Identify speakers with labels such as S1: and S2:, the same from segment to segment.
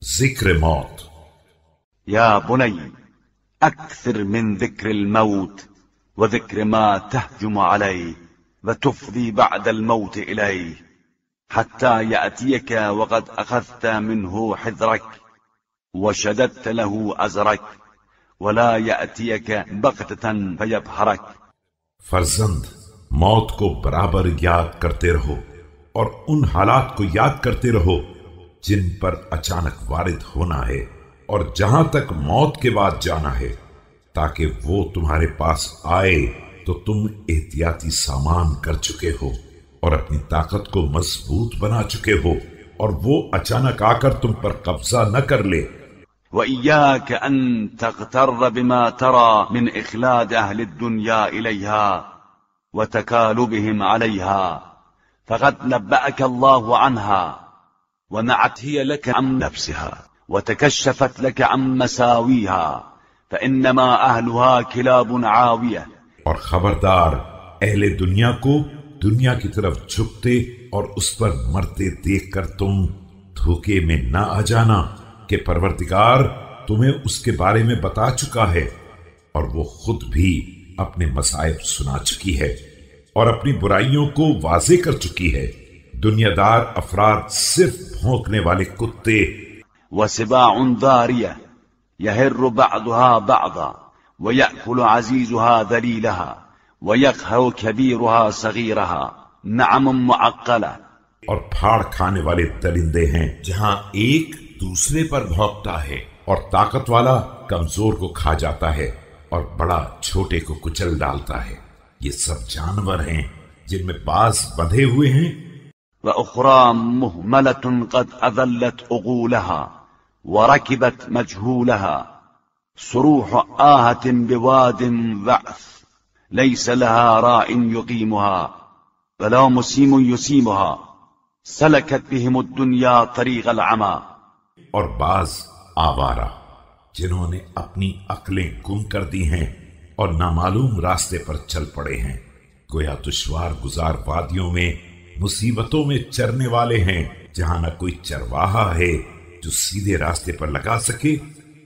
S1: ذکر موت.
S2: يا بني أكثر من ذكر الموت وذكر ما تهجم عليه وتفضي بعد الموت إليه حتى يأتيك وقد أخذت منه حذرك وشددت له أزرك ولا يأتيك بغتة فيبهرك.
S1: فرزند موت کو برابر یاد کرتے رہو اور ان حالات کو یاد کرتے رہو جن پر اچانک وارد ہونا ہے اور جہاں تک موت کے بعد جانا ہے، تاکہ وہ تمہارے پاس آئے تو تم احتیاطی سامان کر چکے ہو اور اپنی طاقت کو مضبوط بنا چکے ہو اور وہ اچانک آ کر تم پر قبضہ نہ کر لے.
S2: وإياك أن تغتر بما ترى من إخلاد أهل الدنيا إليها وتكالبهم عليها، فقد نبأك الله عنها ونعت هي لك عن نفسها وتكشفت لك عن مساويها، فإنما أهلها كلاب عاوية.
S1: اور خبردار اہل دنیا کو دنیا کی طرف جھکتے اور اس پر مرتے دیکھ کر تم دھوکے میں نہ آ جانا کہ پروردگار تمہیں اس کے بارے میں بتا چکا ہے اور وہ خود بھی اپنے مصائب سنا چکی ہے اور اپنی برائیوں کو واضح کر چکی ہے. دنیا دار افراد صرف بھونکنے والے کتے.
S2: وسباع ذارية يهر بعضها بعضا ويأكل عزيزها ذليلها ويقهر كبيرها صغيرها نعم معقلة.
S1: اور پھاڑ کھانے والے درندے ہیں جہاں ایک دوسرے پر بھونکتا ہے اور طاقت والا کمزور کو کھا جاتا ہے اور بڑا چھوٹے کو کچل ڈالتا ہے. یہ سب جانور ہیں جن میں بعض بندھے ہوئے ہیں.
S2: وأخرى مهملة قد أذلت أغولها وركبت مجهولها صروح آهة بواد بعث ليس لها راء يقيمها ولا مسيم يسيمها سلكت بهم الدنيا طريق العمى.
S1: اور بعض آوارہ جنہوں نے اپنی عقلیں گم کر دی ہیں اور نامعلوم راستے پر چل پڑے ہیں، گویا دشوار گزار وادیوں میں مصیبتوں میں چرنے والے ہیں جہاں نہ کوئی چرواہا ہے جو سیدھے راستے پر لگا سکے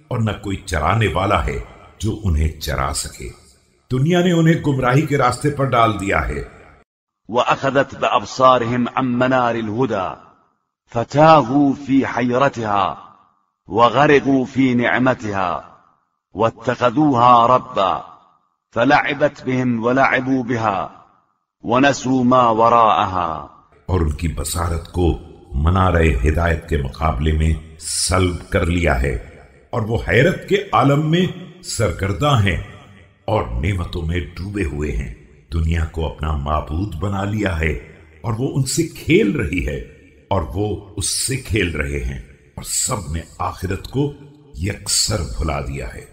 S1: اور نہ کوئی چرانے والا ہے جو انہیں چرا سکے. دنیا نے انہیں گمراہی کے راستے پر ڈال دیا ہے.
S2: وأخذت بأبصارهم عن منار الهدى فتاهوا في حيرتها وغرقوا في نعمتها واتخذوها ربا فلعبت بهم ولعبوا بها ونسوا ما وراءها.
S1: اور ان کی بصارت کو منارہ ہدایت کے مقابلے میں سلب کر لیا ہے اور وہ حیرت کے عالم میں سرگرداں ہیں اور نعمتوں میں ڈوبے ہوئے ہیں. دنیا کو اپنا معبود بنا لیا ہے اور وہ ان سے کھیل رہی ہے اور وہ اس سے کھیل رہے ہیں اور سب نے آخرت کو یکسر بھلا دیا ہے.